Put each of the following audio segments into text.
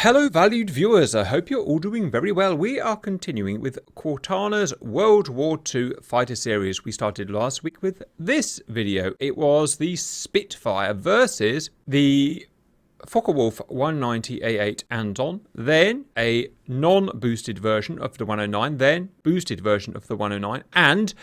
Hello valued viewers, I hope you're all doing very well. We are continuing with Kortana's World War II fighter series. We started last week with this video. It was the Spitfire versus the Focke-Wulf 190A8 Anton, then a non-boosted version of the 109, then boosted version of the 109, and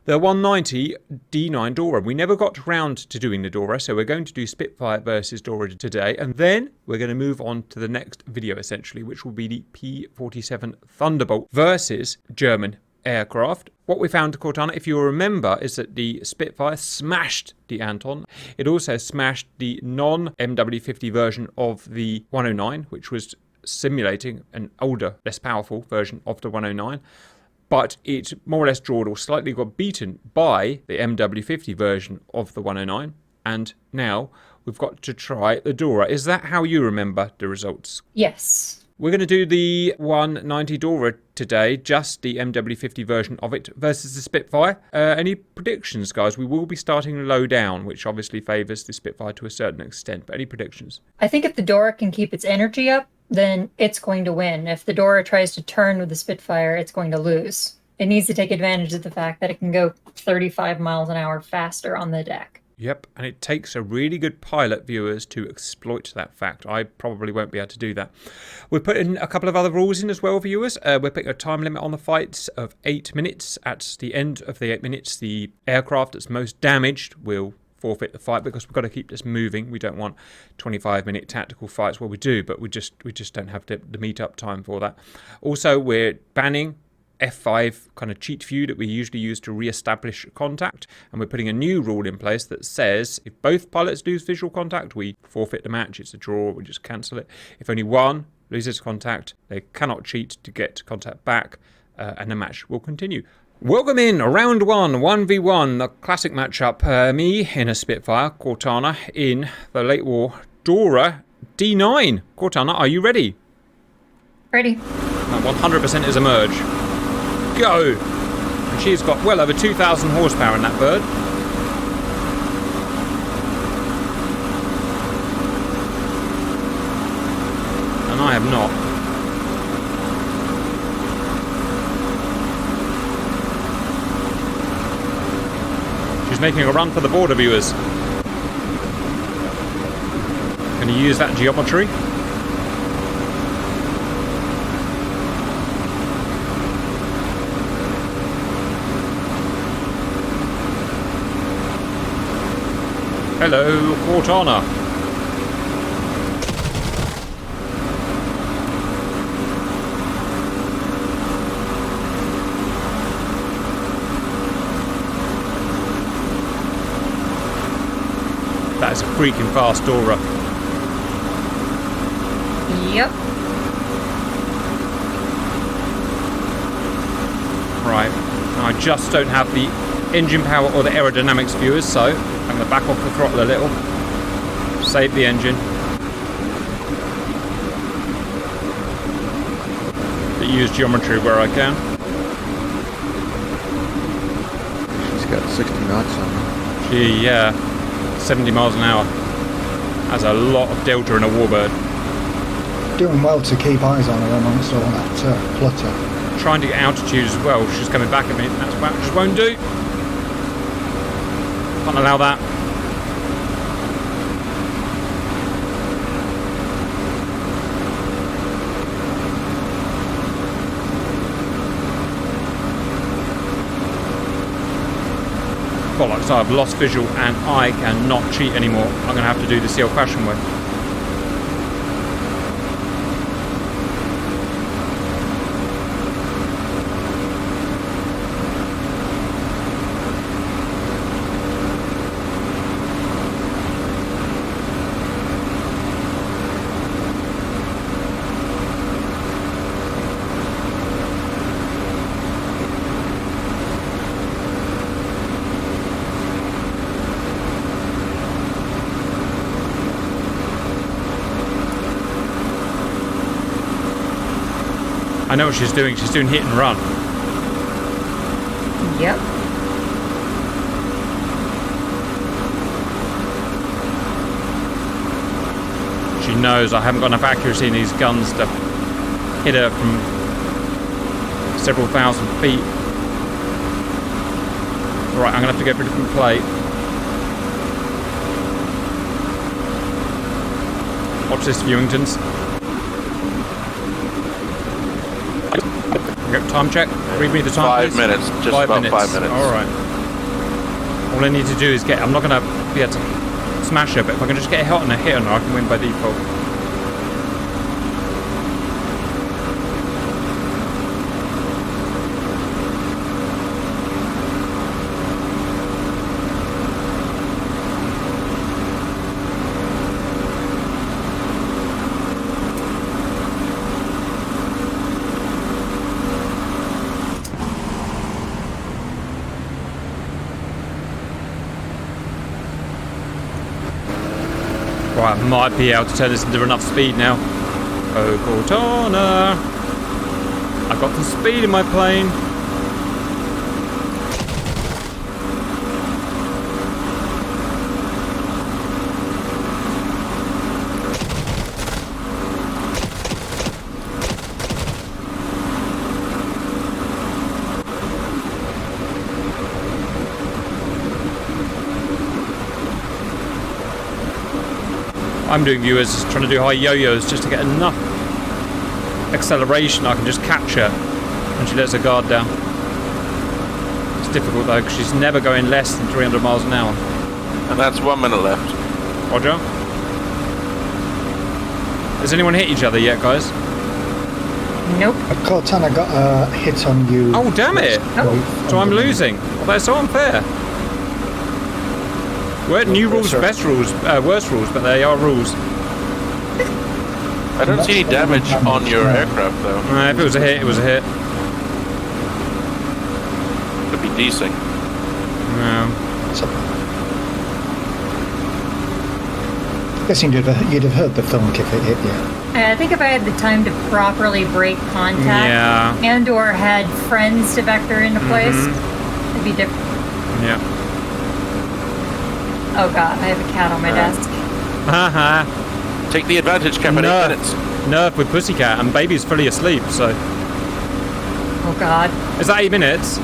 the 190 D9 Dora. We never got round to doing the Dora, so we're going to do Spitfire versus Dora today, and then we're going to move on to the next video, essentially, which will be the P47 Thunderbolt versus German aircraft. What we found to Kortana, if you remember, is that the Spitfire smashed the Anton. It also smashed the non-MW50 version of the 109, which was simulating an older, less powerful version of the 109. But it more or less drawed or slightly got beaten by the MW50 version of the 109. And now we've got to try the Dora. Is that how you remember the results? Yes. We're going to do the 190 Dora today, just the MW50 version of it versus the Spitfire. Any predictions, guys? We will be starting low down, which obviously favours the Spitfire to a certain extent. But any predictions? I think if the Dora can keep its energy up, then it's going to win. If the Dora tries to turn with the Spitfire, it's going to lose. It needs to take advantage of the fact that it can go 35 miles an hour faster on the deck. Yep, and it takes a really good pilot, viewers, to exploit that fact. I probably won't be able to do that. We're putting a couple of other rules in as well, viewers. We're putting a time limit on the fights of 8 minutes. At the end of the 8 minutes, the aircraft that's most damaged will forfeit the fight, because we've got to keep this moving. We don't want 25-minute tactical fights. Well, we do, but we just don't have the meet-up time for that. Also, we're banning F5 kind of cheat view that we usually use to re-establish contact, and we're putting a new rule in place that says if both pilots lose visual contact, we forfeit the match. It's a draw, we just cancel it. If only one loses contact, they cannot cheat to get contact back, and the match will continue. Welcome in round one, 1v1, the classic matchup. Me in a Spitfire, Kortana in the late war Dora D9. Kortana, are you ready? Ready. That 100% is a merge. Go! And she's got well over 2,000 horsepower in that bird. And I have not. She's making a run for the border, viewers. Can you use that geometry? Hello, Kortana. That is a freaking fast Dora. Yep. Right. I just don't have the engine power or the aerodynamics, viewers, so I'm going to back off the throttle a little, save the engine, but use geometry where I can. She's got 60 knots on her. Gee, yeah, 70 miles an hour. That's a lot of delta in a warbird. Doing well to keep eyes on her amongst all that clutter. Trying to get altitude as well. She's coming back at me. That's what just won't do. Can't allow that. Bollocks, I've lost visual and I cannot cheat anymore. I'm going to have to do this the old-fashioned way. I know what she's doing. She's doing hit and run. Yep. She knows I haven't got enough accuracy in these guns to hit her from several thousand feet. Right, I'm going to have to go for a different play. Watch this, Viewingtons. Time check. Read me the time, 5 minutes. Just 5 about minutes. 5 minutes. All right. All I need to do is get... I'm not going to be able to smash her, but if I can just get a hit on her, I can win by default. Right, I might be able to turn this into enough speed now. Oh, Kortana! I've got the speed in my plane. I'm doing viewers, trying to do high yo-yos just to get enough acceleration I can just catch her when she lets her guard down. It's difficult though, because she's never going less than 300 miles an hour. And that's 1 minute left. Roger. Has anyone hit each other yet, guys? Nope. Cortana got a hit on you. Oh, damn it! So I'm losing. Well, that's so unfair. Weren't new rules best rules, worse rules, but they are rules. I don't see any damage on your aircraft though. If it was a hit, it was a hit. Could be decent. No. Guessing you'd have heard the thunk if it hit you. I think if I had the time to properly break contact and or had friends to vector into place, it'd be different. Yeah. Oh god, I have a cat on my desk. Haha. Take the advantage, Captain. 8 minutes. Nerf with Pussycat, and baby's fully asleep, so... Oh god. Is that 8 minutes?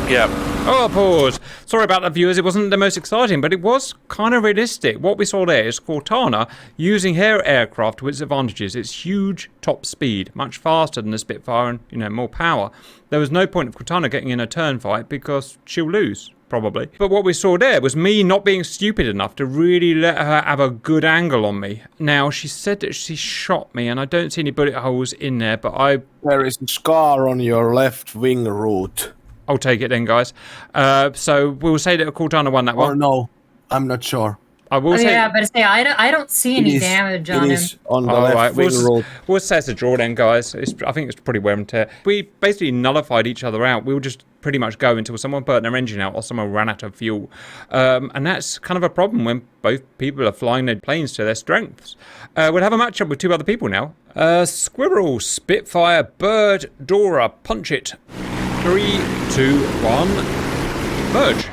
Yeah. Oh, pause. Sorry about that, viewers. It wasn't the most exciting, but it was kind of realistic. What we saw there is Kortana using her aircraft to its advantages. It's huge top speed, much faster than the Spitfire and, more power. There was no point of Kortana getting in a turn fight because she'll lose. Probably. But what we saw there was me not being stupid enough to really let her have a good angle on me. Now, she said that she shot me, and I don't see any bullet holes in there, but There is a scar on your left wing root. I'll take it then, guys. So we'll say that Kortana won that one. Or no, I'm not sure. I will say... Yeah, but I don't see any damage on him. It is on the left wing root. We'll say it's a draw then, guys. I think it's pretty wear and tear. We basically nullified each other out. We were just pretty much go until someone burnt their engine out or someone ran out of fuel. And that's kind of a problem when both people are flying their planes to their strengths. We'll have a matchup with two other people now. Squirrel, Spitfire, Bird, Dora, punch it. 3, 2, 1, merge.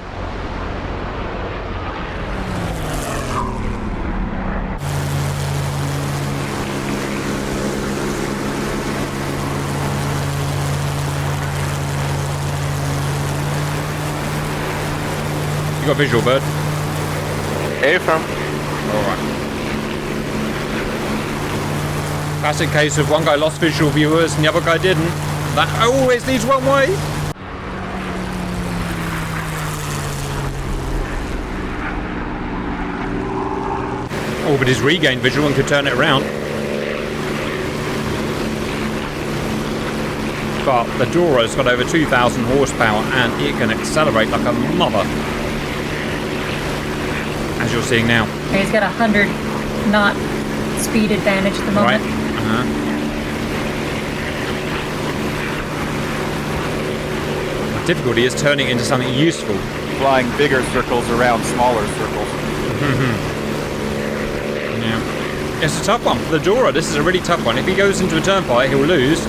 You got visual, Bird? Affirm. Alright. Classic case of one guy lost visual viewers and the other guy didn't. That always leads one way. Oh, but he's regained visual and could turn it around. But the Dora's got over 2,000 horsepower and it can accelerate like a mother. As you're seeing now. He's got 100 knot speed advantage at the moment. Right. The difficulty is turning it into something useful. Flying bigger circles around smaller circles. Yeah. It's a tough one for the Dora. This is a really tough one. If he goes into a turn fight, he'll lose.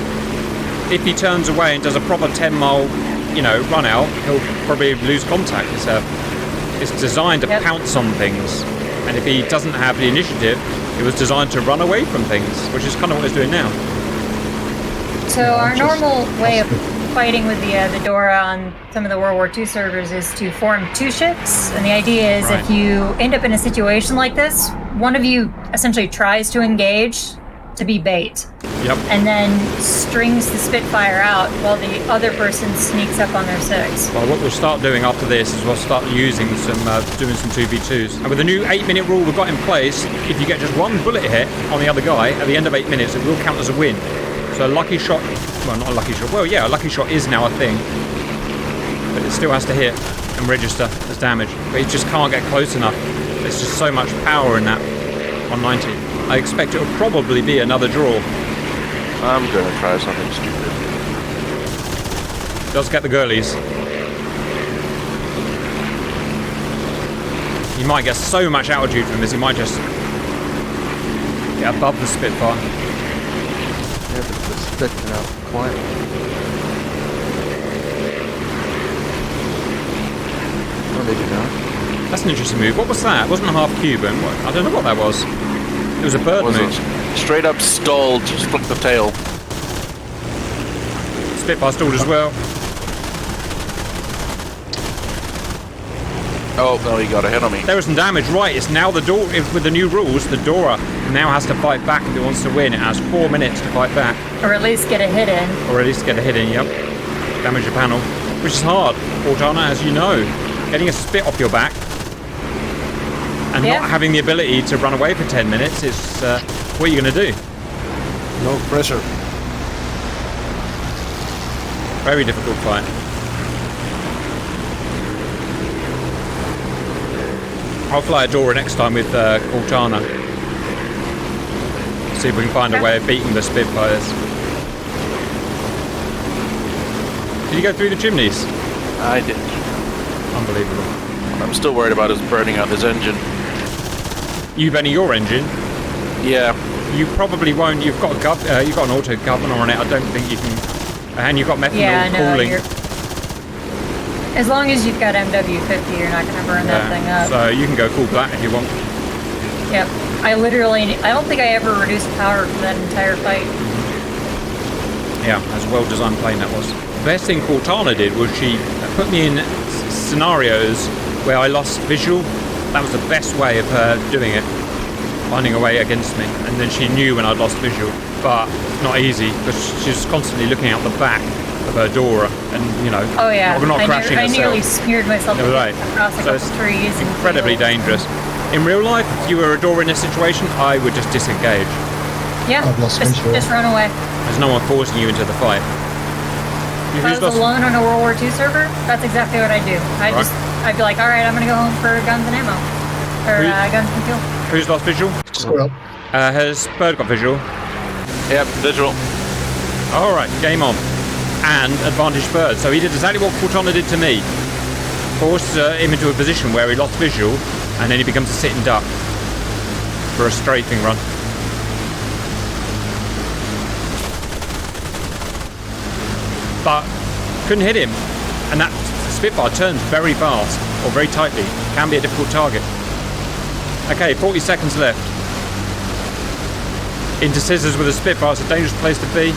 If he turns away and does a proper 10-mile, run out, he'll probably lose contact. It's designed to pounce on things. And if he doesn't have the initiative, it was designed to run away from things, which is kind of what it's doing now. So our normal way of fighting with the Dora on some of the World War II servers is to form 2 ships. And the idea is if you end up in a situation like this, one of you essentially tries to engage to be bait. Yep. And then strings the Spitfire out while the other person sneaks up on their 6. Well, what we'll start doing after this is we'll start using some, doing some 2v2s. And with the new 8-minute rule we've got in place, if you get just one bullet hit on the other guy at the end of 8 minutes, it will count as a win. So a lucky shot, well, not a lucky shot, well, yeah, a lucky shot is now a thing. But it still has to hit and register as damage. But it just can't get close enough. There's just so much power in that 190. I expect it will probably be another draw. I'm gonna try something stupid. Does get the girlies. He might get so much altitude from this, he might just get above the Spitfire. Yeah, but the Spitfire out quietly. Or maybe not. That's an interesting move. What was that? It wasn't a half Cuban. I don't know what that was. It was a bird move. Straight up stalled, just flick the tail. Spitfire stalled as well. Oh, no, he got a hit on me. There was some damage. Right, it's now the door. With the new rules, the Dora now has to fight back if it wants to win. It has 4 minutes to fight back. Or at least get a hit in. Or at least get a hit in, yep. Damage your panel. Which is hard. Kortana, as you know. Getting a spit off your back and not having the ability to run away for 10 minutes is what are you going to do? No pressure. Very difficult fight. I'll fly a Dora next time with Kortana. See if we can find a way of beating the Spitfires. Did you go through the chimneys? I did. Unbelievable. I'm still worried about us burning out his engine. You burning your engine? Yeah. You probably won't. You've got you've got an auto governor on it. I don't think you can. And you've got methanol cooling. As long as you've got MW50, you're not going to burn that thing up. So you can go full black if you want. Yep. I don't think I ever reduced power for that entire fight. Yeah, that's a well-designed plane that was. The best thing Kortana did was she put me in scenarios where I lost visual. That was the best way of her doing it, finding a way against me. And then she knew when I'd lost visual, but not easy because she's constantly looking out the back of her Dora, and you know, not crashing herself. I nearly smeared myself across a couple trees. Incredibly dangerous. In real life, if you were a Dora in this situation, I would just disengage. Yeah, just run away. There's no one forcing you into the fight. If I was alone on a World War II server, that's exactly what I'd do. I'd be like, all right, I'm gonna go home for guns and ammo, or guns and fuel. Who's lost visual? Squirrel. Has Bird got visual? Yep, visual. All right, game on. And advantage Bird. So he did exactly what Kortana did to me. Forced him into a position where he lost visual, and then he becomes a sitting duck for a strafing run. But couldn't hit him, and that Spitfire turns very fast or very tightly. Can be a difficult target. Okay, 40 seconds left. Into scissors with a Spitfire. It's a dangerous place to be.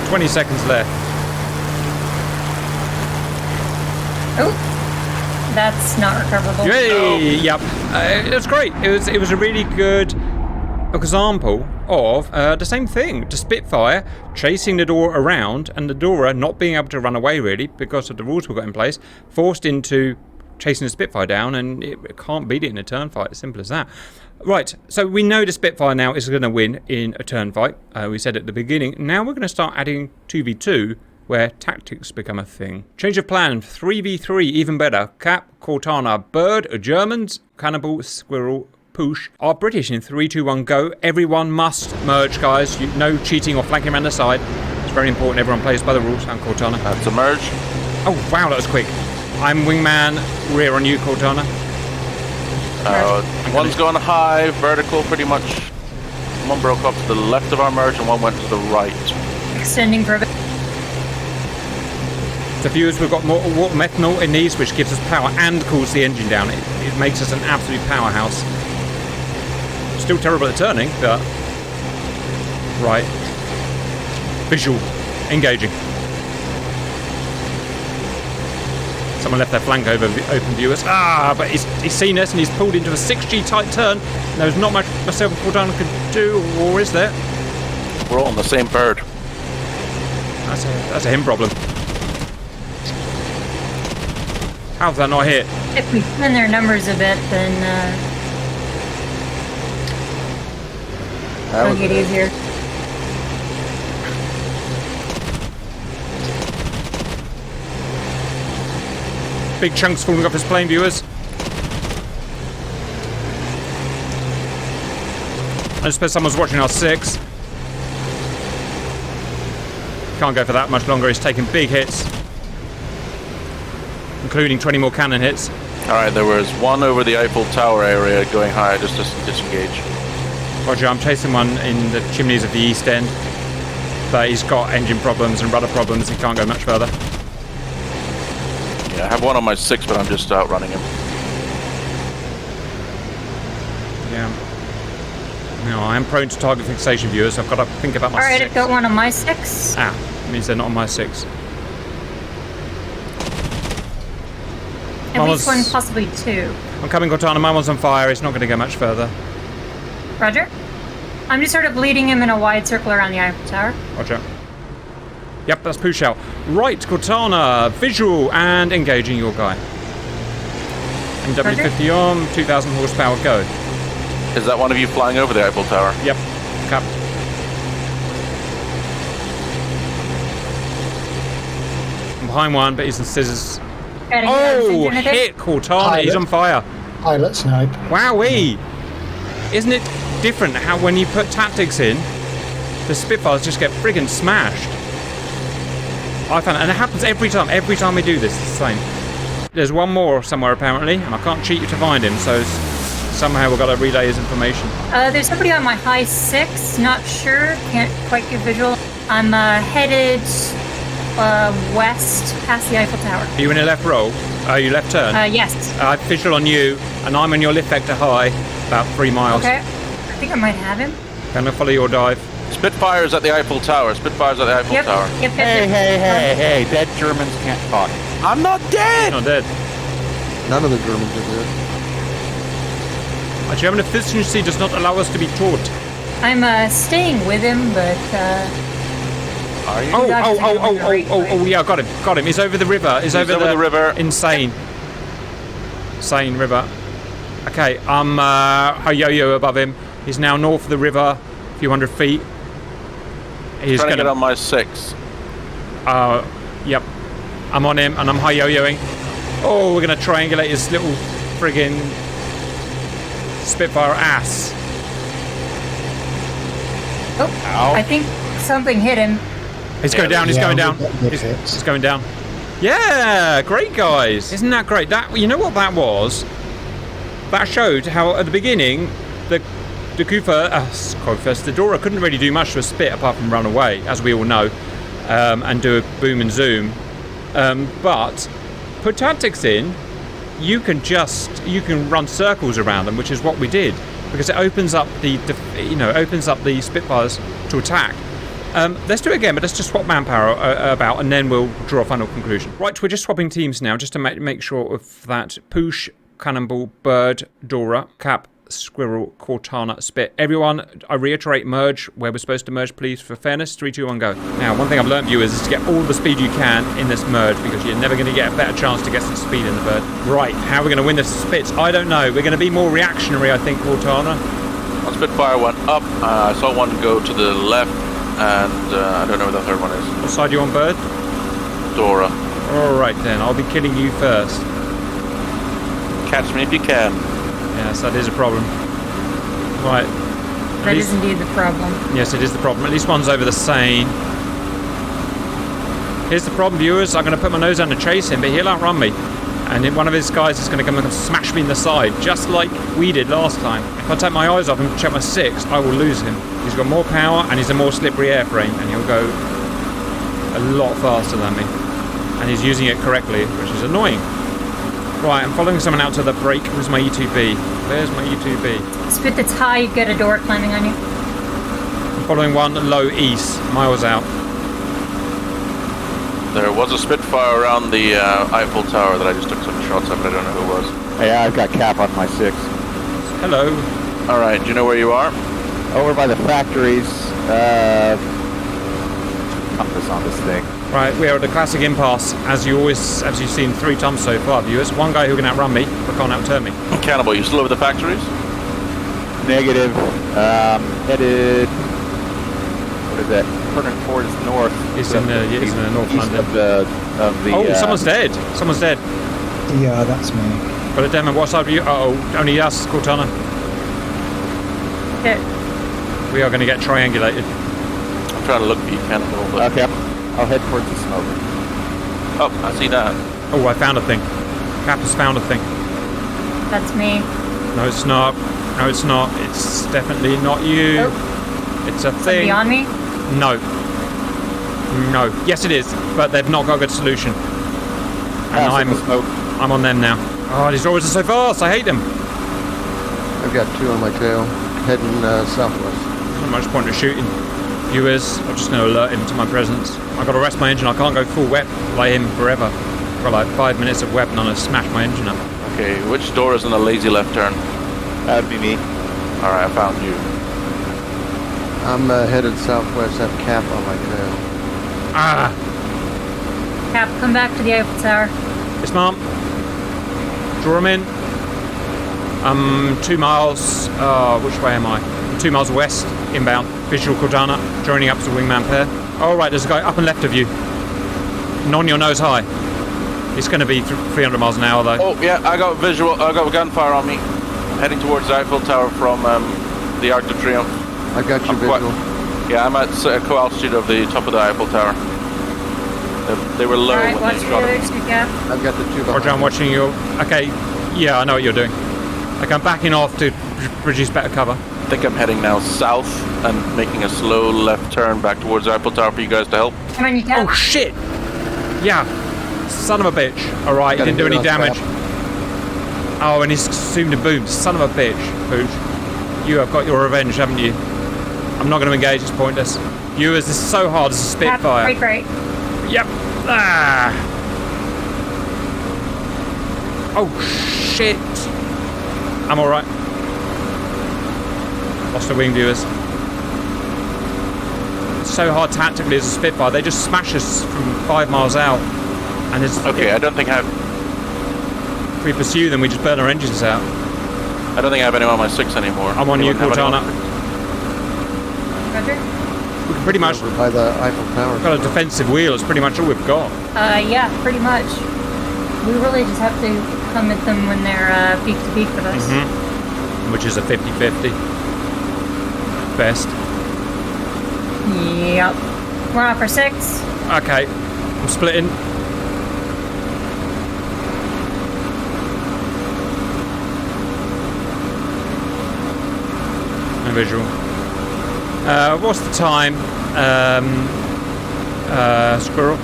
$20 seconds left. Oh, that's not recoverable. Yay! Yep, it was great. It was a really good example of the same thing. The Spitfire chasing the Dora around, and the Dora not being able to run away really because of the rules we got in place, forced into chasing the Spitfire down, and it can't beat it in a turn fight. As simple as that. Right, so we know the Spitfire now is going to win in a turn fight. We said at the beginning. Now we're going to start adding 2v2, where tactics become a thing. Change of plan, 3v3, even better. Cap, Kortana, Bird, Germans, Cannibal, Squirrel, Poosh are British in 3, 2, 1, go. Everyone must merge, guys. No cheating or flanking around the side. It's very important everyone plays by the rules, and Kortana. That's a merge. Oh, wow, that was quick. I'm wingman, rear on you, Kortana. One's gone high, vertical pretty much. One broke off to the left of our merge and one went to the right. Extending for a bit. So viewers, we've got more water methanol in these, which gives us power and cools the engine down. It makes us an absolute powerhouse. Still terrible at turning, but... Right. Visual. Engaging. Someone left their flank open, viewers. But he's seen us and he's pulled into a 6G tight turn. There's not much myself and Kortana could do, or is there? We're all on the same bird. That's a him problem. How's that not hit? If we spin their numbers a bit, then it'll get easier. Big chunks falling off his plane, viewers. I suppose someone's watching our 6. Can't go for that much longer. He's taking big hits, including 20 more cannon hits. Alright, there was one over the Eiffel Tower area going high, just to disengage. Roger, I'm chasing one in the chimneys of the east end, but he's got engine problems and rudder problems. He can't go much further. Yeah, I have one on my 6, but I'm just outrunning him. Yeah. No, I am prone to target fixation, viewers. I've got to think about my 6. Alright, I've got one on my 6. Means they're not on my 6. At least one, possibly 2. I'm coming, Kortana. My one's on fire. It's not going to go much further. Roger. I'm just sort of leading him in a wide circle around the Eiffel Tower. Roger. Yep, that's push out. Right, Kortana, visual and engaging your guy. MW50 on, 2,000 horsepower, go. Is that one of you flying over the Eiffel Tower? Yep, cap. I'm behind one, but he's in scissors. Oh, hit Kortana, he's on fire. Pilot snipe. Wowee! Isn't it different how when you put tactics in, the Spitfires just get friggin' smashed? I found it, and it happens every time we do this, it's the same. There's one more somewhere apparently, and I can't cheat you to find him, so somehow we've got to relay his information. There's somebody on my high 6, not sure, can't quite get visual. I'm headed west past the Eiffel Tower. Are you in a left roll? Are you left turn? Yes. Visual on you, and I'm on your lift vector high, about 3 miles. Okay. I think I might have him. Gonna follow your dive. Spitfire's at the Eiffel Tower. Spitfire's at the Eiffel Tower. Yep. Hey, dead Germans can't talk. I'm not dead! Not dead. None of the Germans are dead. Our German efficiency does not allow us to be taught. I'm staying with him, but Are you? Oh, yeah, got him. He's over the river. He's over the river. Insane river. Okay, I'm a yo-yo above him. He's now north of the river, a few hundred feet. He's trying gonna to get on my 6. Yep. I'm on him and I'm high yo-yoing. Oh, we're gonna triangulate his little friggin' Spitfire ass. oh, Ow. I think something hit him. He's going down. He's going down. Good hits. He's going down. Yeah, great guys. Isn't that great? That, you know what that was? That showed how at the beginning the Dora couldn't really do much to a Spit apart from run away, as we all know, and do a boom and zoom. But put tactics in, you can run circles around them, which is what we did, because it opens up the Spitfires to attack. Let's do it again, but let's just swap manpower about, and then we'll draw a final conclusion. Right, we're just swapping teams now, just to make sure of that. Poosh, Cannonball, Bird, Dora, Cap, Squirrel, Kortana, Spit. Everyone, I reiterate, merge where we're supposed to merge, please, for fairness. 3, 2, 1, go. Now, one thing I've learned, viewers, is to get all the speed you can in this merge, because you're never going to get a better chance to get some speed in the Bird. Right, how are we going to win this Spits? I don't know. We're going to be more reactionary, I think, Kortana. Well, Spitfire went up. I saw one go to the left, and I don't know where the third one is. What side are you on, Bird? Dora. All right, then. I'll be killing you first. Catch me if you can. Yes, that is a problem. Right. That is indeed the problem. Yes, it is the problem. At least one's over the Seine. Here's the problem, viewers. I'm going to put my nose down to chase him, but he'll outrun me. And then one of his guys is going to come and smash me in the side, just like we did last time. If I take my eyes off him and check my 6, I will lose him. He's got more power and he's a more slippery airframe, and he'll go a lot faster than me. And he's using it correctly, which is annoying. Right, I'm following someone out to the break. Where's my E2B? There's my E2B. Spit that's high, you get a door climbing on you. I'm following one low east, miles out. There was a Spitfire around the Eiffel Tower that I just took some shots at, but I don't know who it was. Yeah, I've got cap on my 6. Hello. Alright, do you know where you are? Over by the factories. Compass on this thing. Right, we are at the classic impasse, as you've seen 3 times so far, viewers. One guy who can outrun me, but can't outturn me. Cannibal, you still over the factories? Negative. Headed. What is that? Turning towards north. It's in the North east London. of the. Oh, someone's dead. Someone's dead. Yeah, that's me. Got a Demon, what side are you? Uh-oh, only us, Kortana. Okay. We are going to get triangulated. I'm trying to look for you, Cannibal. But... Okay, I'll head towards the smoke. Oh, I see that. Oh, I found a thing. Cap has found a thing. That's me. No, it's not. No, it's not. It's definitely not you. Oh. It's a thing. Somebody on me? No. No. Yes, it is, but they've not got a good solution. And I'm on them now. Oh, these rollers are so fast. I hate them. I've got 2 on my tail, heading southwest. Not much point of shooting. Viewers, I'm just going to alert him to my presence. I've got to rest my engine. I can't go full wep like him forever. I've got like 5 minutes of wep and I'm going to smash my engine up. Okay, which door is in a lazy left turn? That'd be me. Alright, I found you. I'm headed southwest, have cap on my tail. Ah! Cap, come back to the Eiffel Tower. Yes, ma'am. Draw him in. 2 miles. Which way am I? 2 miles west, inbound. Visual Kortana, joining up to wingman pair. Oh, right, there's a guy up and left of you. On your nose high. It's going to be 300 miles an hour, though. Oh, yeah, I got visual. I got gunfire on me. I'm heading towards the Eiffel Tower from the Arc de Triomphe. I got you visual. Yeah, I'm at co-altitude of the top of the Eiffel Tower. They were low Alright, when watch they for shot the at me. extra cap. I've got the 2 behind. Roger, I'm watching you. Okay, yeah, I know what you're doing. Okay, I'm backing off to produce better cover. I think I'm heading now south and making a slow left turn back towards the Eiffel Tower for you guys to help. Come on, you cap. Oh, shit! Yeah. Son of a bitch. Alright, he didn't do any damage. Oh, and he's consumed a boom. Son of a bitch. Pooch. You have got your revenge, haven't you? I'm not going to engage, it's pointless. Viewers, this is so hard, this is a Spitfire. Cap, right. Yep. Ah. Oh, shit. I'm alright. Lost a wing, viewers. It's so hard tactically as a Spitfire. They just smash us from 5 miles out. And it's, Okay, I don't think I have... if we pursue them, we just burn our engines out. I don't think I have anyone on my 6 anymore. I'm on you, Kortana. Roger. We can pretty much... Over by the Eiffel Tower. We've got a defensive wheel. It's pretty much all we've got. Yeah, pretty much. We really just have to come at them when they're peak to peak with us. Which is a 50-50. Best. Yep. We're on for 6. Okay. I'm splitting. No visual. What's the time? Squirrel.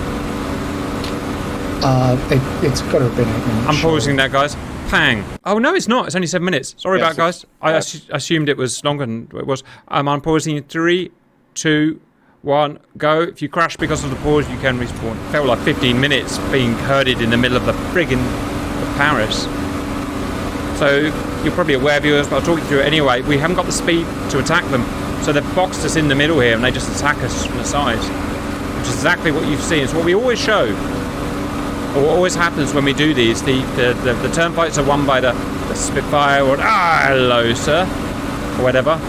It's got to have been 8 minutes. I'm pausing that, guys. Pang. Oh, no, it's not. It's only 7 minutes. Sorry about it, guys. I assumed it was longer than it was. I'm pausing in 3, 2, 1, go. If you crash because of the pause, you can respawn. Felt like 15 minutes being herded in the middle of the friggin' Paris. So, you're probably aware, viewers, but I'll talk you through it anyway. We haven't got the speed to attack them. So they've boxed us in the middle here and they just attack us from the sides. Which is exactly what you've seen. It's what we always show. Or what always happens when we do these. The turn fights are won by the Spitfire or hello, sir. Or whatever.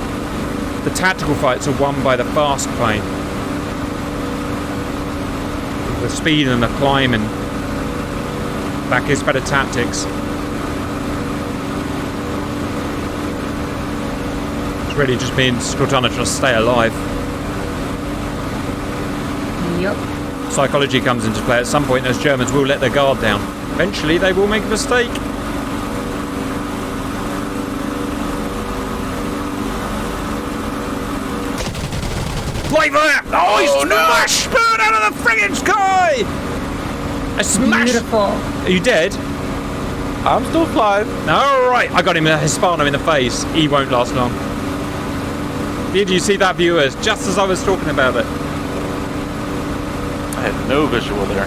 The tactical fights are won by the fast plane. The speed and the climbing. That gives better tactics. Really just means Kortana trying to stay alive. Yep. Psychology comes into play. At some point those Germans will let their guard down. Eventually, they will make a mistake. Like that! Oh, he smashed bird out of the friggin' sky! A smash! Beautiful. Are you dead? I'm still flying. Alright, I got him a Hispano in the face. He won't last long. Did you see that, viewers? Just as I was talking about it. I had no visual there.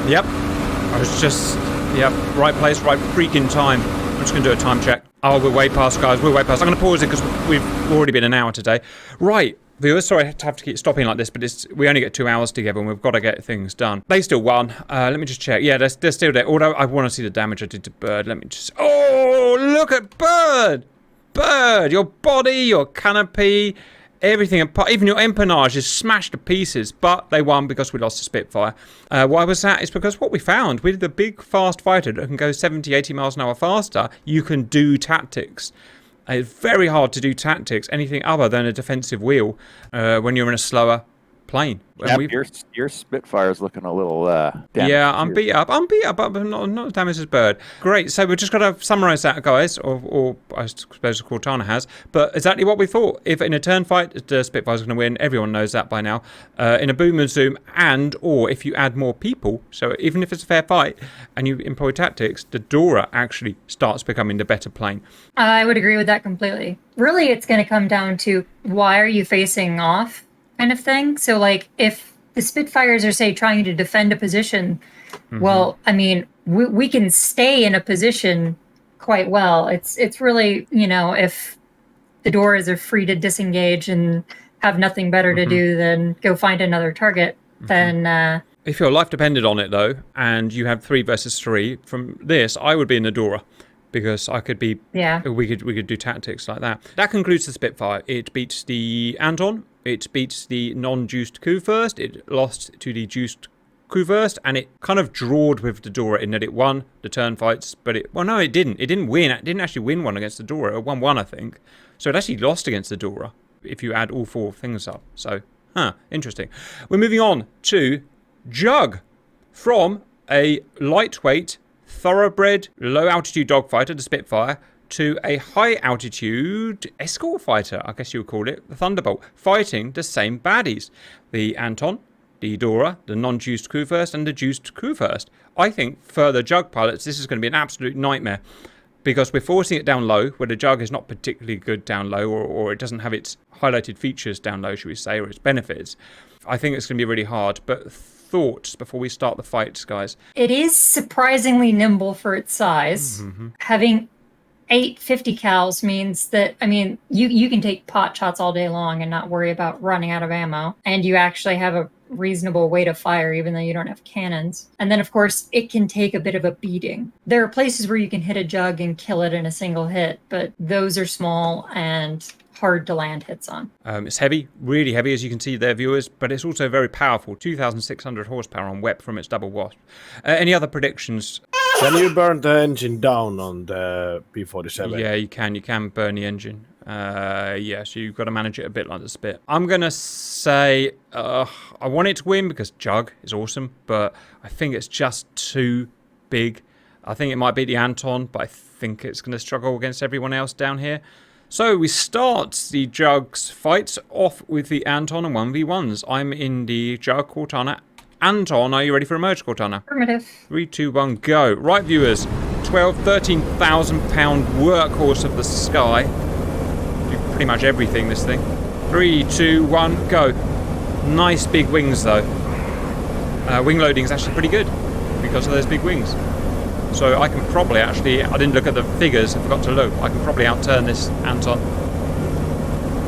Yep. I was just, yep, right place, right freaking time. I'm just going to do a time check. Oh, we're way past, guys. We're way past. I'm going to pause it because we've already been an hour today. Right. Viewers, sorry I have to keep stopping like this, but we only get 2 hours together and we've got to get things done. They still won. Let me just check. Yeah, they're still there. Although I want to see the damage I did to Bird. Let me just... Oh, look at Bird! Bird! Your body, your canopy, everything, even your empennage is smashed to pieces. But they won because we lost to Spitfire. Why was that? It's because what we found, with the big fast fighter that can go 70, 80 miles an hour faster, you can do tactics. It's very hard to do tactics, anything other than a defensive wheel, when you're in a slower plane. Yep, your Spitfire's looking a little damaged. Yeah, I'm beat up. But I'm not as damaged as Bird. Great, so we've just got to summarise that, guys, or I suppose Kortana has. But exactly what we thought. If in a turn fight, the Spitfire's going to win, everyone knows that by now. In a boom and zoom, or if you add more people, so even if it's a fair fight, and you employ tactics, the Dora actually starts becoming the better plane. I would agree with that completely. Really, it's going to come down to why are you facing off kind of thing. So, like, if the Spitfires are, say, trying to defend a position, well, I mean, we can stay in a position quite well. It's really, you know, if the Doras are free to disengage and have nothing better to do than go find another target, then... If your life depended on it, though, and you have 3 versus 3, from this, I would be in the Dora. Because I could be, we could do tactics like that. That concludes the Spitfire. It beats the Anton. It beats the non-juiced coup first. It lost to the juiced coup first, and it kind of drawed with the Dora in that it won the turn fights, but it didn't. It didn't win. It didn't actually win one against the Dora. It won one, I think. So it actually lost against the Dora if you add all 4 things up. So, interesting. We're moving on to Jug from a lightweight, thoroughbred, low-altitude dogfighter, the Spitfire, to a high-altitude escort fighter, I guess you would call it, the Thunderbolt, fighting the same baddies. The Anton, the Dora, the non-juiced crew first, and the juiced crew first. I think for the Jug pilots, this is going to be an absolute nightmare, because we're forcing it down low, where the Jug is not particularly good down low, or it doesn't have its highlighted features down low, should we say, or its benefits. I think it's going to be really hard, but... thoughts before we start the fights, guys? It is surprisingly nimble for its size. Having 8 50 cals means that, I mean, you can take pot shots all day long and not worry about running out of ammo. And you actually have a reasonable way to fire, even though you don't have cannons. And then, of course, it can take a bit of a beating. There are places where you can hit a Jug and kill it in a single hit, but those are small and hard to land hits on. It's heavy, really heavy, as you can see there, viewers, but it's also very powerful. 2,600 horsepower on WEP from its double wasp. Any other predictions? Can you burn the engine down on the P-47? Yeah, you can burn the engine. Yeah, so you've got to manage it a bit like the Spit. I'm going to say I want it to win because Jug is awesome, but I think it's just too big. I think it might beat the Anton, but I think it's going to struggle against everyone else down here. So we start the Jugs fights off with the Anton and 1v1s. I'm in the Jug Kortana. Anton, are you ready for a merge, Kortana? Affirmative. 3, 2, 1, go. Right, viewers. 13,000 pound workhorse of the sky. Do pretty much everything, this thing. 3, 2, 1, go. Nice big wings, though. Wing loading is actually pretty good because of those big wings. So I can probably actually, I didn't look at the figures, I forgot to look, I can probably outturn this Anton.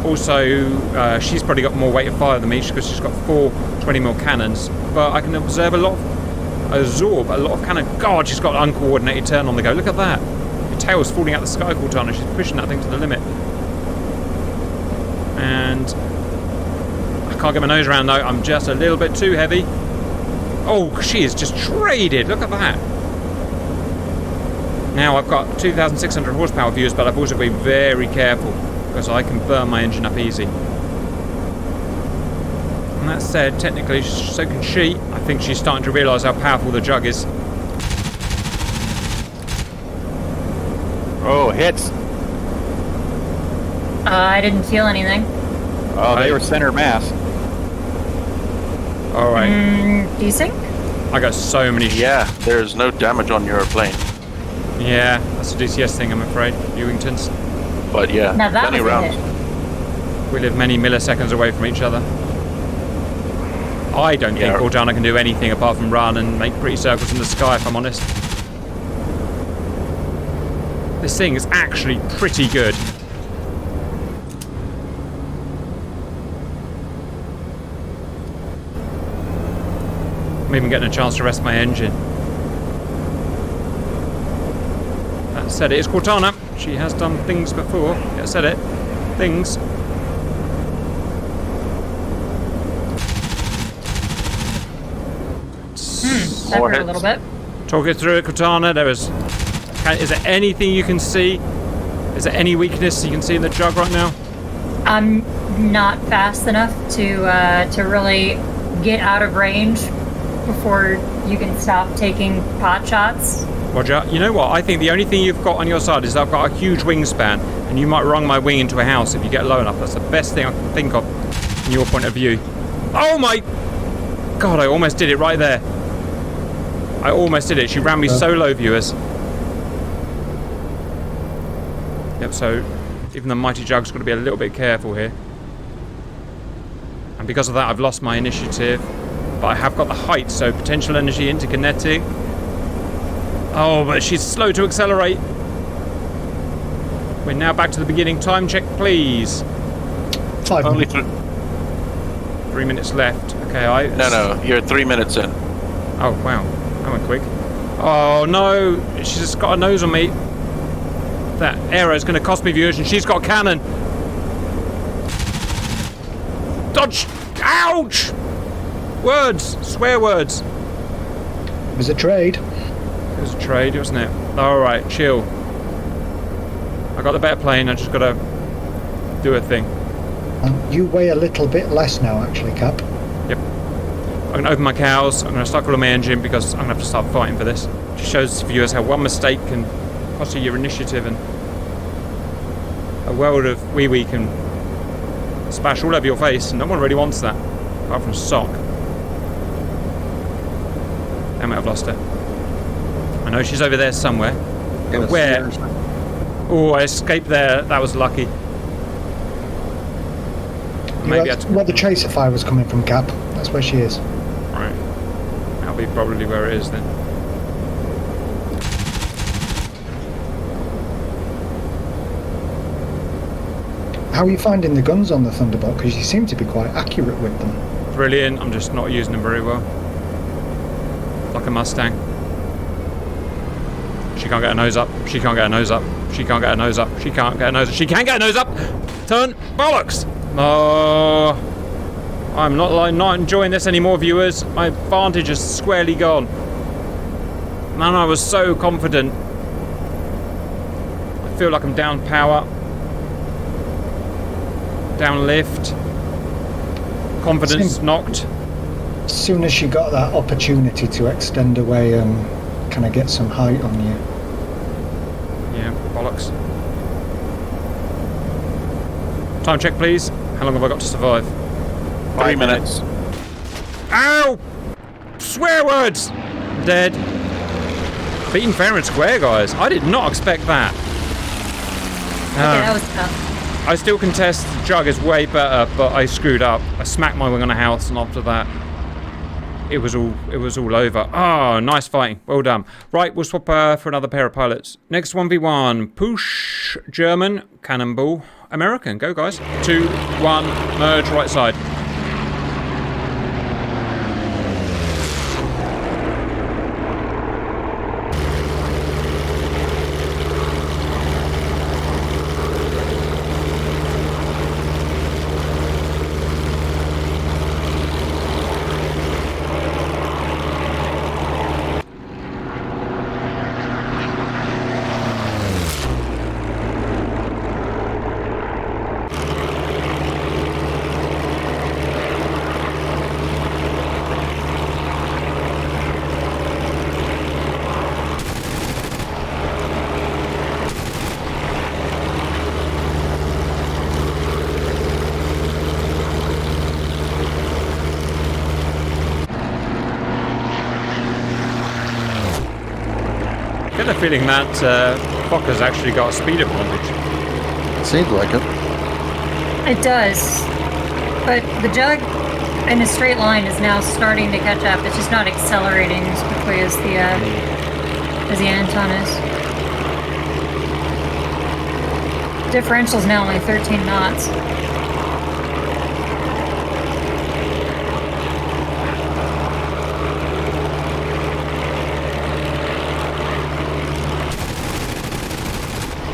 Also, she's probably got more weight of fire than me because she's got 4 20mm cannons, but I can absorb a lot of cannon. God, she's got an uncoordinated turn on the go. Look at that. Your tail's falling out the sky, Kortana. She's pushing that thing to the limit. And I can't get my nose around though. I'm just a little bit too heavy. Oh, she is just traded. Look at that. Now I've got 2,600 horsepower views, but I've also got to be very careful because I can burn my engine up easy. And that said, technically, so can she. I think she's starting to realise how powerful the Jug is. Oh, hits. I didn't feel anything. Oh, they were center mass. All right. Desync? I got so many. Yeah, there's no damage on your plane. Yeah, that's a DCS thing, I'm afraid. Ewingtons. But yeah, Now that plenty was a rounds. hit. We live many milliseconds away from each other. I don't think Yeah. Kortana can do anything apart from run and make pretty circles in the sky, if I'm honest. This thing is actually pretty good. I'm even getting a chance to rest my engine. That said, it is Kortana. She has done things before. That said it. Things. That More hurt a hits. little bit. Talk it through, Kortana. Is there anything you can see? Is there any weakness you can see in the jug right now? I'm not fast enough to really get out of range before you can stop taking pot shots. Roger. You know what? I think the only thing you've got on your side is I've got a huge wingspan, and you might run my wing into a house if you get low enough. That's the best thing I can think of from your point of view. Oh my God, I almost did it right there. I almost did it. She ran me so low, viewers. Yep, so even the mighty jug's got to be a little bit careful here. And because of that, I've lost my initiative. But I have got the height, so potential energy into kinetic. Oh, but she's slow to accelerate. We're now back to the beginning. Time check, please. 5 Only minutes. 3 minutes left. Okay, No, you're 3 minutes in. Oh, wow. That went quick. Oh, no. She's just got a nose on me. That arrow's going to cost me, viewers, and she's got a cannon. Dodge! Ouch! Words. Swear words. It was a trade. It was a trade, wasn't it? Alright, chill. I got the better plane, I just gotta do a thing. You weigh a little bit less now, actually, Cap. Yep. I'm gonna open my cows, I'm gonna start cooling my engine because I'm gonna have to start fighting for this. Just shows viewers how one mistake can cost you your initiative, and a world of WWII can splash all over your face, and no one really wants that, apart from Sock. Damn it, I've lost her. I know she's over there somewhere. But where? Oh, I escaped there. That was lucky. Maybe I That's where the chaser fire was coming from, Cap. That's where she is. Right. That'll be probably where it is then. How are you finding the guns on the Thunderbolt? Because you seem to be quite accurate with them. Brilliant. I'm just not using them very well. Like a Mustang. She can't get her nose up. She can't get her nose up. She can't get her nose up. She can't get her nose up. She can get her nose up! Turn! Bollocks! Oh, I'm not enjoying this anymore, viewers. My advantage is squarely gone. Man, I was so confident. I feel like I'm down power. Down lift. Confidence knocked. As soon as she got that opportunity to extend away and kind of get some height on you. Yeah, bollocks. Time check, please. How long have I got to survive? 3 minutes. Ow! Swear words! Dead. Beaten fair and square, guys. I did not expect that. Okay, that was tough. I still contest the jug is way better, but I screwed up. I smacked my wing on a house, and after that, it was all over. Oh, nice fighting. Well done. Right, we'll swap for another pair of pilots. Next 1v1. Push, German, Cannonball, American. Go, guys. 2, 1, merge right side. a feeling that Fokker's actually got a speed advantage. Seems like it. It does. But the Jug in a straight line is now starting to catch up. It's just not accelerating as quickly as the Anton is. Differential's now only 13 knots.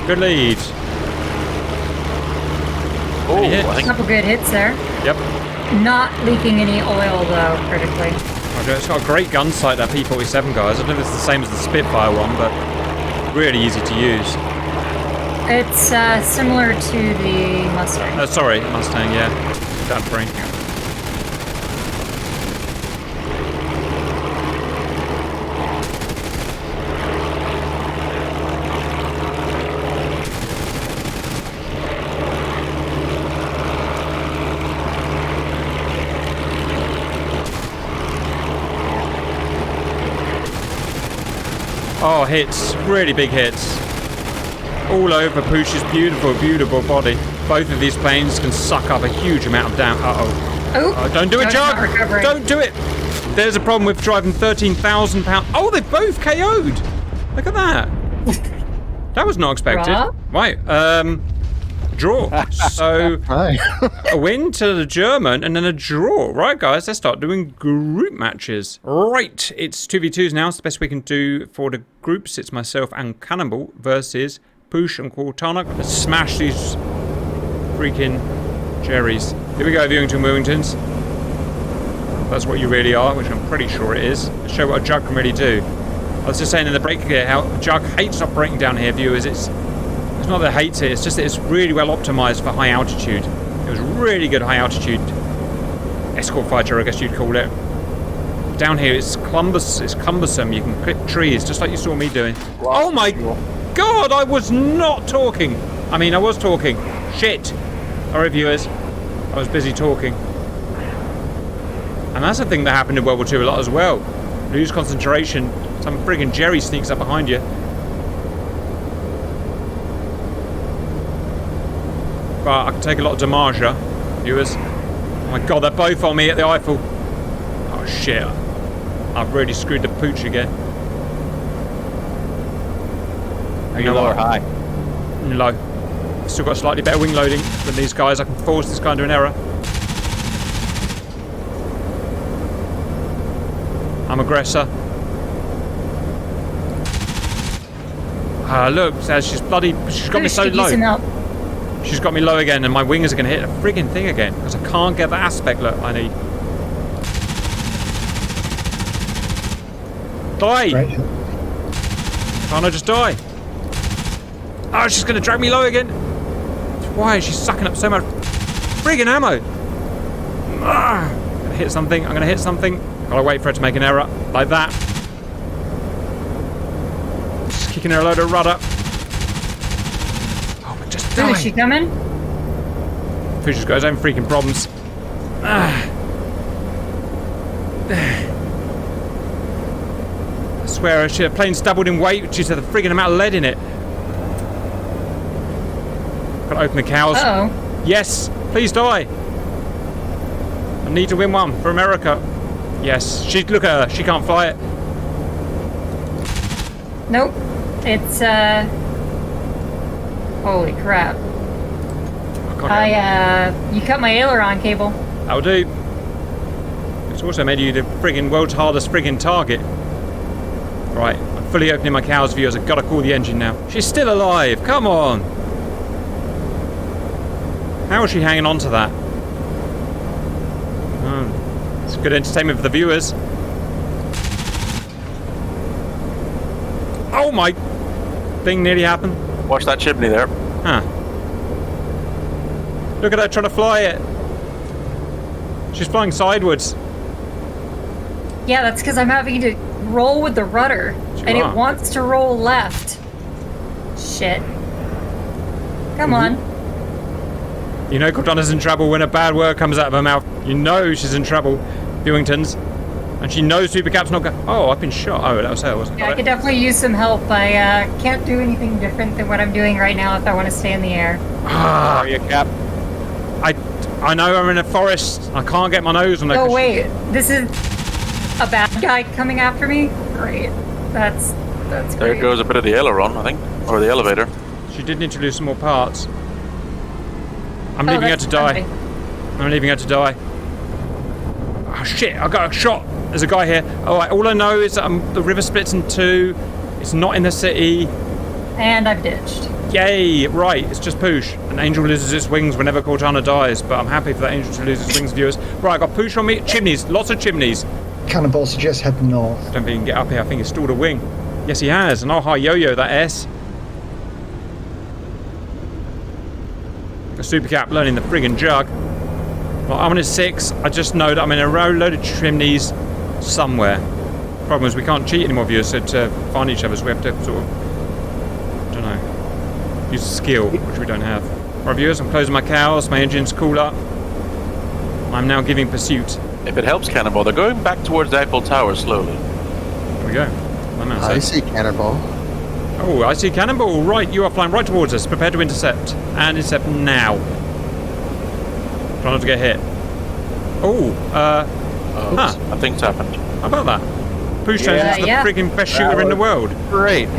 Good lead. Oh, Any hits? I A think couple good hits there. Yep. Not leaking any oil though, critically. It's got a great gun sight, that P47, guys. I don't know if it's the same as the Spitfire one, but really easy to use. It's similar to the Mustang. Sorry, Mustang, yeah. Down free. Oh, hits. Really big hits. All over Pooch's beautiful, beautiful body. Both of these planes can suck up a huge amount of damage. Oh, Don't do it, Jug's not Jug! recovering. Don't do it! There's a problem with driving 13,000 pounds. Oh, they've both KO'd! Look at that. That was not expected. Right. Right, draw. So, Hi. a win to the German and then a draw. Right, guys, let's start doing group matches. Right, it's 2v2s now. It's the best we can do for the groups. It's myself and Cannonball versus Pooch and Kortana. Let's smash these freaking Jerrys. Here we go, Viewington Wilmingtons. That's what you really are, which I'm pretty sure it is. Let's show what a Jug can really do. I was just saying in the break here how Jug hates operating down here, viewers. It's not that it hates it, it's just that it's really well optimized for high altitude. It was really good high altitude escort fighter, I guess you'd call it. Down here it's cumbersome. You can clip trees, just like you saw me doing. Oh my God, I was not talking. I mean, I was talking. Shit. Alright, viewers. I was busy talking. And that's a thing that happened in World War II a lot as well. Lose concentration. Some friggin' Jerry sneaks up behind you. But I can take a lot of damage, viewers. Oh my God, they're both on me at the Eiffel. Oh shit. I've really screwed the Pooch again. Are you low or high? Low. Still got slightly better wing loading than these guys. I can force this guy into an error. I'm aggressor. Look, she's got me so low. She's got me low again, and my wingers are going to hit a friggin' thing again because I can't get the aspect look I need. Die! Great. Can't I just die? Oh, she's going to drag me low again. Why is she sucking up so much friggin' ammo? I'm going to hit something. I'm going to hit something. Gotta wait for her to make an error like that. Just kicking her a load of rudder. Oh, but just die. Is she coming? Fisher's got his own freaking problems. I swear, her plane's doubled in weight due to the friggin' amount of lead in it. Gotta open the cows. Uh-oh. Yes, please die. I need to win one for America. Yes, look at her. She can't fly it. Nope. It's, holy crap. You cut my aileron cable. That'll do. It's also made you the friggin' world's hardest friggin' target. Right, I'm fully opening my cows, viewers. I've got to call the engine now. She's still alive. Come on. How is she hanging on to that? It's good entertainment for the viewers. Oh my! Thing nearly happened. watch that chimney there. Huh. Look at her trying to fly it. She's flying sideways. Yeah, that's because I'm having to roll with the rudder. And are. it wants to roll left. Shit. Come on. You know Cortana's in trouble when a bad word comes out of her mouth. You know she's in trouble, Viewingtons. And she knows Super Cap's not going. Oh, I've been shot. Oh, that was her, wasn't it? Yeah, I could definitely use some help. I can't do anything different than what I'm doing right now if I want to stay in the air. Ah, Are you, Cap? I know I'm in a forest. I can't get my nose on it. Oh wait, this is a bad guy coming after me? Great. That's great. There goes a bit of the aileron, I think, or the elevator. She did introduce some more parts. I'm leaving her that's to die. friendly. I'm leaving her to die. Oh shit, I got a shot. There's a guy here. Alright, all I know is that the river splits in two. It's not in the city. And I've ditched. Yay! Right, it's just Poosh. An angel loses its wings whenever Kortana dies, but I'm happy for that angel to lose its wings, viewers. Right, I got Poosh on me. Chimneys, lots of chimneys. Cannonball suggests head north. I don't think he can get up here. I think he's stalled a wing. Yes, he has. And oh, hi, yo-yo, that S. A Super Cap learning the friggin' jug. Well, I'm on a 6. I just know that I'm in a row load of chimneys somewhere. Problem is we can't cheat anymore, viewers, so to find each other, so we have to sort of, I don't know, use skill, which we don't have. Right, viewers, I'm closing my cows, my engine's cool up. I'm now giving pursuit. If it helps, Cannonball, they're going back towards the Eiffel Tower slowly. There we go. My man I said. see cannonball. Oh, I see cannonball. Right, you are flying right towards us. Prepare to intercept. And intercept now. Try not to get hit. Oh, I think's happened. how about that? Poosh turns into the Yeah. friggin' best shooter in the world. Great.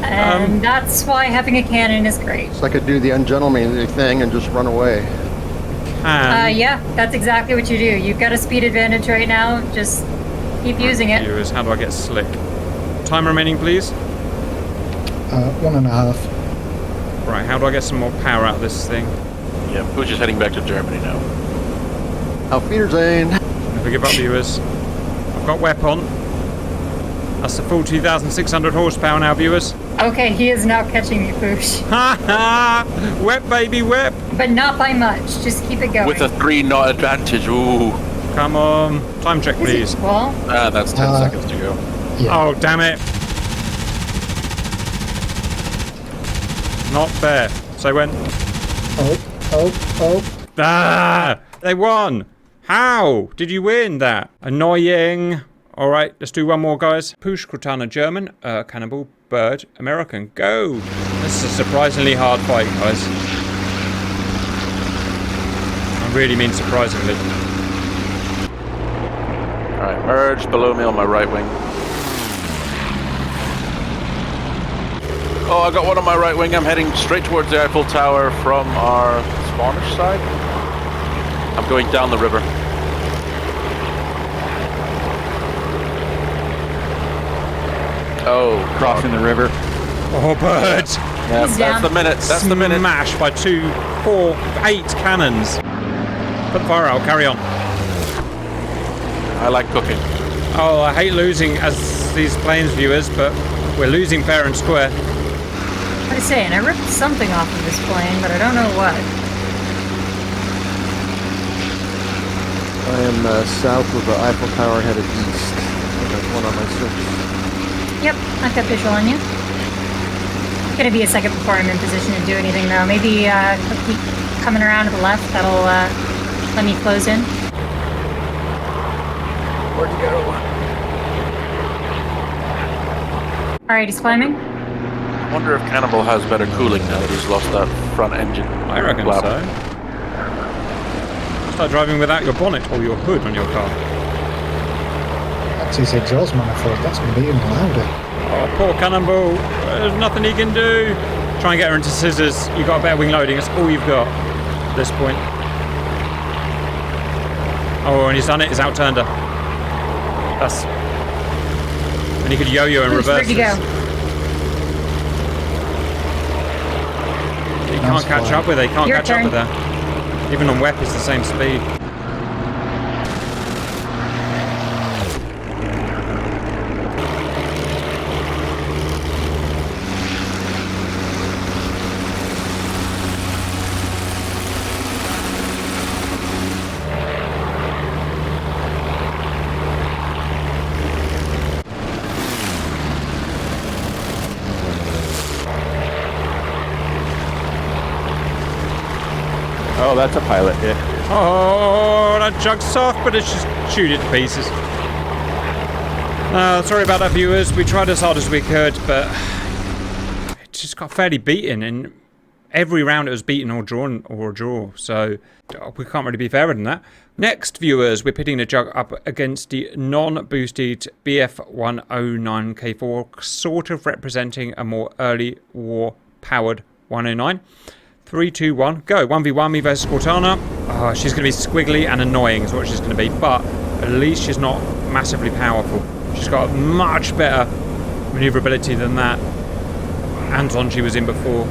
And that's why having a cannon is great. So I could do the ungentlemanly thing and just run away. Yeah, that's exactly what you do. You've got a speed advantage right now. Just keep using it. Viewers, how do I get slick? Time remaining, please. 1.5. Right, how do I get some more power out of this thing? Yeah, Pooch is heading back to Germany now. Auf Wiedersehen. Never give up, viewers. I've got WEP on. That's the full 2,600 horsepower now, viewers. Okay, he is now catching me, Poosh. Ha ha! WEP, baby, WEP! But not by much. Just keep it going. With a 3-knot advantage, ooh. Come on. Time check, please. Well, That's 10 seconds to go. Yeah. Oh, damn it. Not fair. So when... Oh. Ah! They won! How did you win that? Annoying. Alright, let's do one more, guys. Poosh, Kortana, German. Cannibal, Bird, American. Go! This is a surprisingly hard fight, guys. I really mean surprisingly. Alright, merge below me on my right wing. Oh, I got one on my right wing. I'm heading straight towards the Eiffel Tower from our Spanish side. I'm going down the river. Oh, Crossing the river. Oh, Bird! yeah, He's that's down. the minute. That's the minute. Smashed by 2, 4, 8 cannons. Put the fire out, carry on. I like cooking. Oh, I hate losing as these planes, viewers, but we're losing fair and square. what are you saying? I ripped something off of this plane, but I don't know what. I am south of the Eiffel Tower headed east. There's one on my 6. Yep, I've got visual on you. Gonna be a second before I'm in position to do anything though. Maybe keep coming around to the left. That'll let me close in. Where'd you go? Alright, he's climbing. I wonder if Cannibal has better cooling now that he's lost that front engine. I reckon flap. so. Start driving without your bonnet or your hood on your car. That's his exhaust manifold. That's going to be even louder. Oh, poor Cannonball. There's nothing he can do. Try and get her into scissors. You got better wing loading. That's all you've got at this point. Oh, and he's done it. He's outturned her. That's... And he could yo-yo and reverse Where'd you go? this. He can't catch up with her. He can't Your catch up turn. with her. Even on WEP, it's the same speed. Oh, that's a pilot hit. Oh, that jug's soft, but it's just chewed it to pieces. Sorry about that, viewers. We tried as hard as we could, but it just got fairly beaten. In every round, it was beaten or drawn or a draw. So we can't really be fairer than that. Next, viewers, we're pitting the jug up against the non-boosted BF109K4, sort of representing a more early war-powered 109. 3, 2, 1, go. 1v1 me versus Kortana. Oh, she's going to be squiggly and annoying is what she's going to be, but at least she's not massively powerful. She's got much better maneuverability than that Anton she was in before.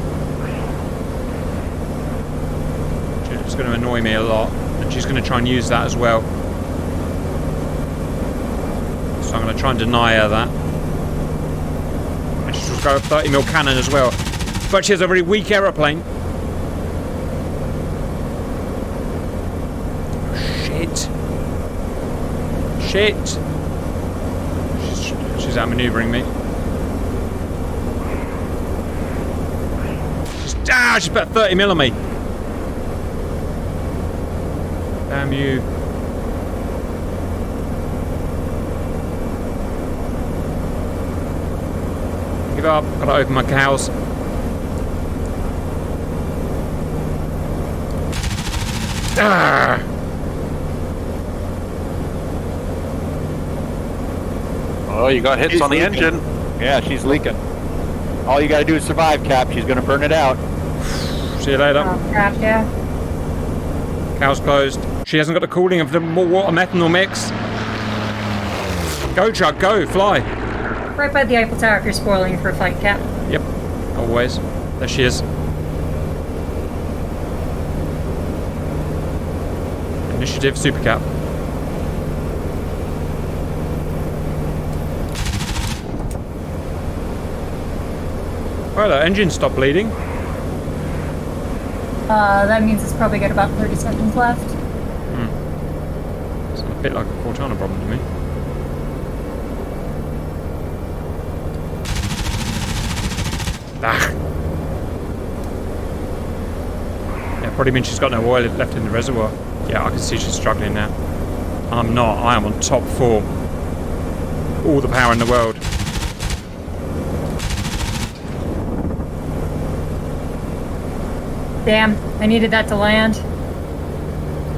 She's going to annoy me a lot, and she's going to try and use that as well. So I'm going to try and deny her that. And she's got a 30mm cannon as well. But she has a very weak aeroplane. Shit. She's outmaneuvering me. She's about 30mm on me. Damn you. Give up. Gotta open my cows. Ah! Oh, you got hits She's on the leaking. engine. Yeah, she's leaking. All you gotta do is survive, Cap. She's gonna burn it out. See you later. Oh, crap, yeah. Cow's closed. She hasn't got the cooling of the water methanol mix. Go, Chug, go, fly. Right by the Eiffel Tower if you're spoiling for a fight, Cap. Yep, always. There she is. Initiative, super cap. Well, the engine stopped bleeding. That means it's probably got about 30 seconds left. It's a bit like a Kortana problem to me. Ah. Yeah, probably means she's got no oil left in the reservoir. Yeah, I can see she's struggling now. I'm not. I am on top form. All the power in the world. Damn, I needed that to land.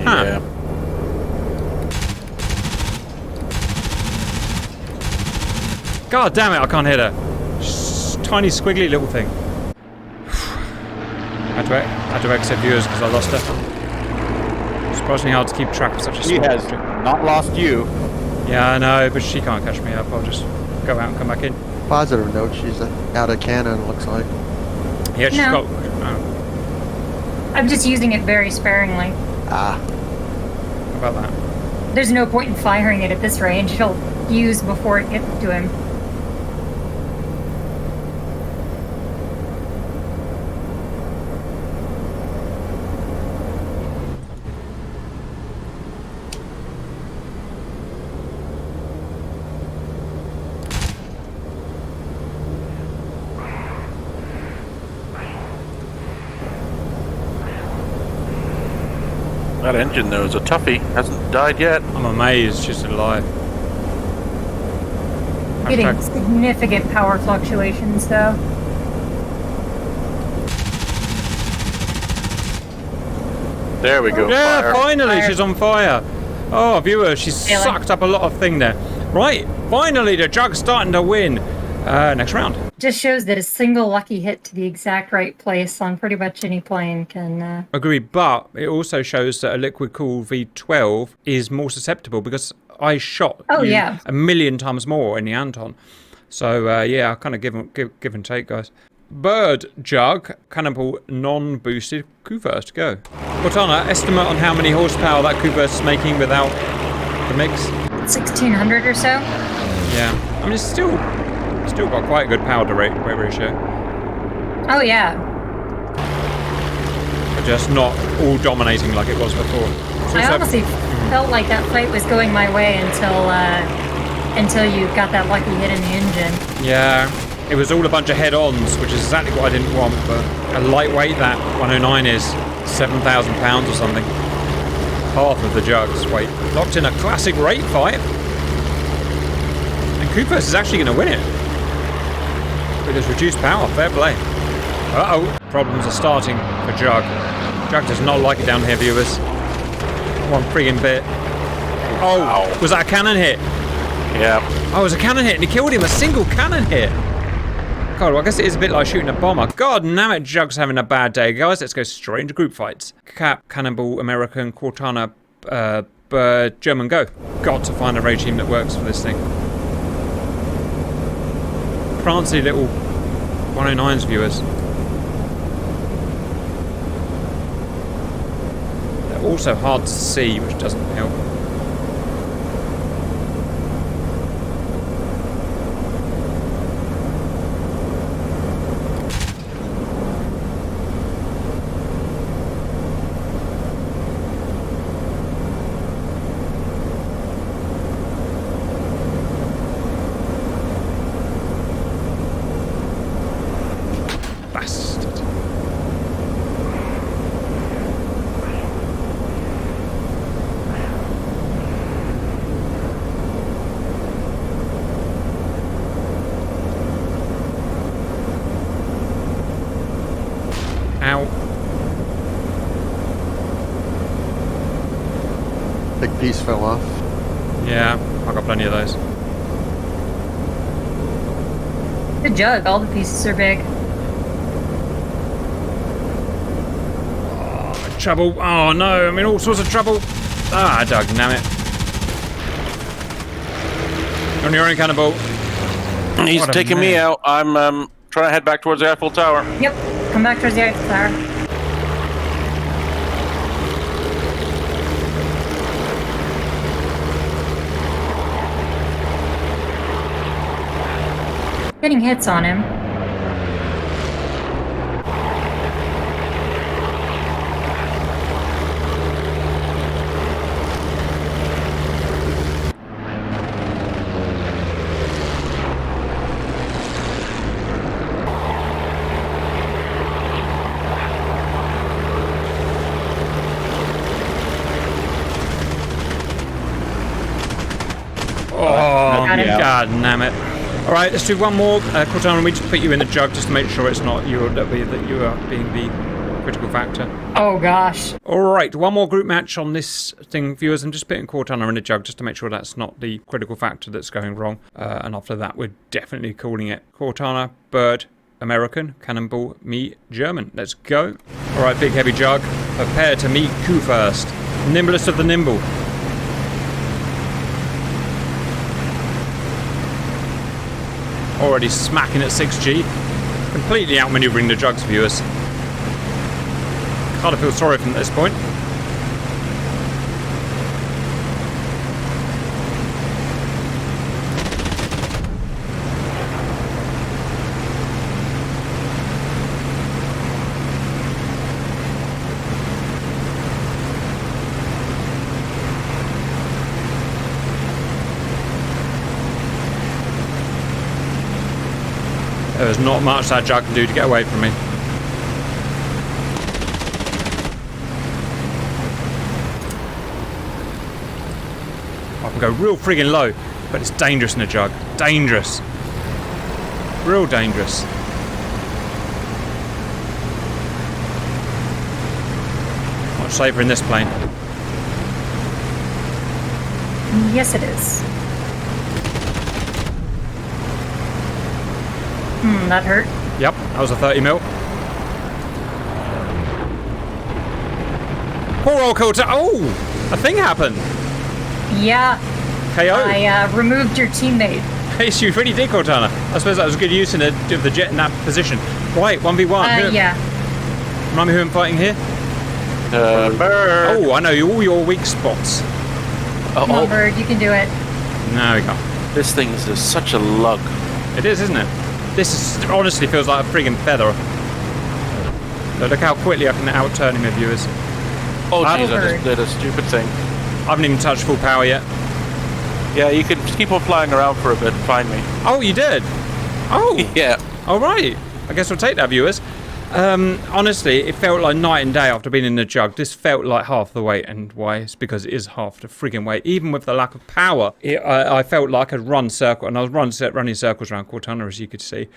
Huh. Yeah. God damn it, I can't hit her. Just tiny squiggly little thing. I had to exit viewers because I lost her. Surprisingly hard to keep track of such a She small has object. not lost you. Yeah, I know, but she can't catch me up. I'll just go out and come back in. Positive note, she's out of cannon, looks like. Yeah, she's No. got... I'm just using it very sparingly. Ah, how about that? There's no point in firing it at this range. It'll fuse before it gets to him. That engine, though, is a toughie. Hasn't died yet. I'm amazed she's still alive. Getting Hashtag- significant power fluctuations, though. There we go. Yeah, Fire. finally, Fire. she's on fire. Oh, viewer, she's Sailing. sucked up a lot of thing there. Right, finally, the jug's starting to win. Next round. Just shows that a single lucky hit to the exact right place on pretty much any plane can... Agree, but it also shows that a liquid cooled V12 is more susceptible because I shot Oh, you yeah. a million times more in the Anton. So, yeah, I kind of give and take, guys. Bird jug, cannonball, non-boosted, coup first, go. Kortana, estimate on how many horsepower that coup burst is making without the mix? 1600 or so? Yeah, I mean, it's still got quite a good power to weight ratio. Oh, yeah. But just not all dominating like it was before. It's I also- honestly felt like that fight was going my way until you got that lucky hit in the engine. Yeah, it was all a bunch of head-ons, which is exactly what I didn't want, but a lightweight that 109 is, 7,000 pounds or something. path of the jugs. Wait, locked in a classic rate fight. And Koopers is actually going to win it. With his reduced power, fair play. Uh-oh, problems are starting for Jug. Jug does not like it down here, viewers. One friggin' bit. Oh, Ow. Was that a cannon hit? Yeah. Oh, it was a cannon hit and he killed him. A single cannon hit. God, well, I guess it is a bit like shooting a bomber. God, now it Jug's having a bad day. Guys, let's go straight into group fights. Cap, Cannonball, American, Kortana, Bird, German, go. Got to find a regime that works for this thing. Prancy little 109s, viewers. They're also hard to see, which doesn't help. Bastard. Ow. Big piece fell off. Yeah, I got plenty of those. Good Jug. All the pieces are big. Trouble. Oh no, I'm in all sorts of trouble. Ah, Doug, damn it. On your own, Cannonball. He's What a taking me man. out. I'm trying to head back towards the Eiffel Tower. Yep. Come back towards the Eiffel Tower. Getting hits on him. Oh, Got him. God damn it. All right, let's do one more. Cortana, we just put you in the jug just to make sure it's not you that you are being the critical factor. Oh gosh. All right, one more group match on this thing, viewers. I'm just putting Cortana in the jug just to make sure that's not the critical factor that's going wrong. And after that, we're definitely calling it Cortana, Bird, American, Cannonball, me, German. Let's go. All right, big heavy jug. Prepare to meet Q first. Nimblest of the nimble. Already smacking at 6G. Completely outmaneuvering the jugs, viewers. Kind of feel sorry for them at this point. There's not much that jug can do to get away from me. I can go real friggin' low, but it's dangerous in a jug. Dangerous. Real dangerous. Much safer in this plane. Yes, it is. That hurt. Yep, that was a 30 mil. Poor old Kota. Oh, a thing happened. Yeah. KO. I removed your teammate. Yes, you really did, Cortana. I suppose that was a good use of the jet in that position. Right, 1v1. Yeah. Remind me who I'm fighting here? Bird. Oh, I know all your weak spots. Come on, Bird. You can do it. No, we can't. This thing is just such a lug. It is, isn't it? This honestly feels like a friggin' feather. Look how quickly I can outturn him, viewers. Oh jeez, I Bird. just did a stupid thing. I haven't even touched full power yet. Yeah, you can just keep on flying around for a bit and find me. Oh, you did? Oh, Yeah. all right. I guess we'll take that, viewers. Honestly, it felt like night and day after being in the jug. This felt like half the weight, and why? It's because it is half the friggin' weight. Even with the lack of power, I felt like I'd run circle, and I was running circles around Kortana, as you could see.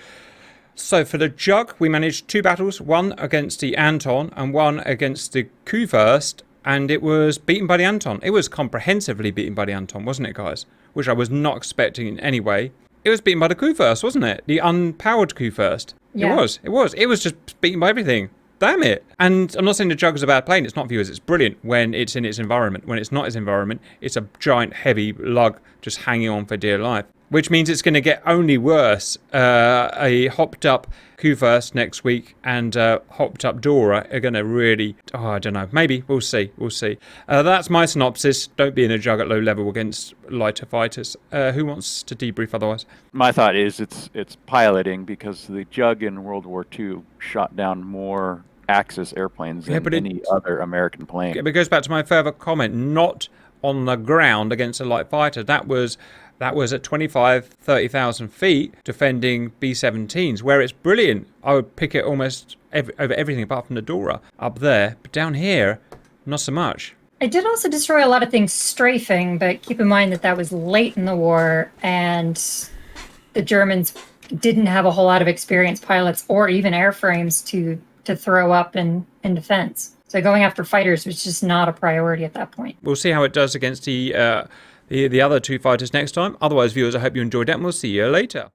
So for the jug, we managed 2 battles, one against the Anton and one against the Q-First, and it was beaten by the Anton. It was comprehensively beaten by the Anton, wasn't it, guys? Which I was not expecting in any way. It was beaten by the Q-First, wasn't it? The unpowered Q-First. Yeah. It was just beaten by everything. Damn it. And I'm not saying the jug is a bad plane. It's not, viewers. It's brilliant when it's in its environment. When it's not its environment, it's a giant, heavy lug just hanging on for dear life. Which means it's going to get only worse. A hopped up Q-First next week and hopped up Dora are going to really... Oh, I don't know. Maybe. We'll see. We'll see. That's my synopsis. Don't be in a jug at low level against lighter fighters. Who wants to debrief otherwise? My thought is it's piloting, because the jug in World War II shot down more Axis airplanes than any other American plane. It goes back to my further comment. Not on the ground against a light fighter. That was at 30,000 feet defending B-17s, where it's brilliant. I would pick it almost over everything apart from the Dora up there. But down here, not so much. It did also destroy a lot of things strafing, but keep in mind that was late in the war, and the Germans didn't have a whole lot of experienced pilots or even airframes to throw up in defense. So going after fighters was just not a priority at that point. We'll see how it does against the other 2 fighters next time. Otherwise, viewers, I hope you enjoyed it, and we'll see you later.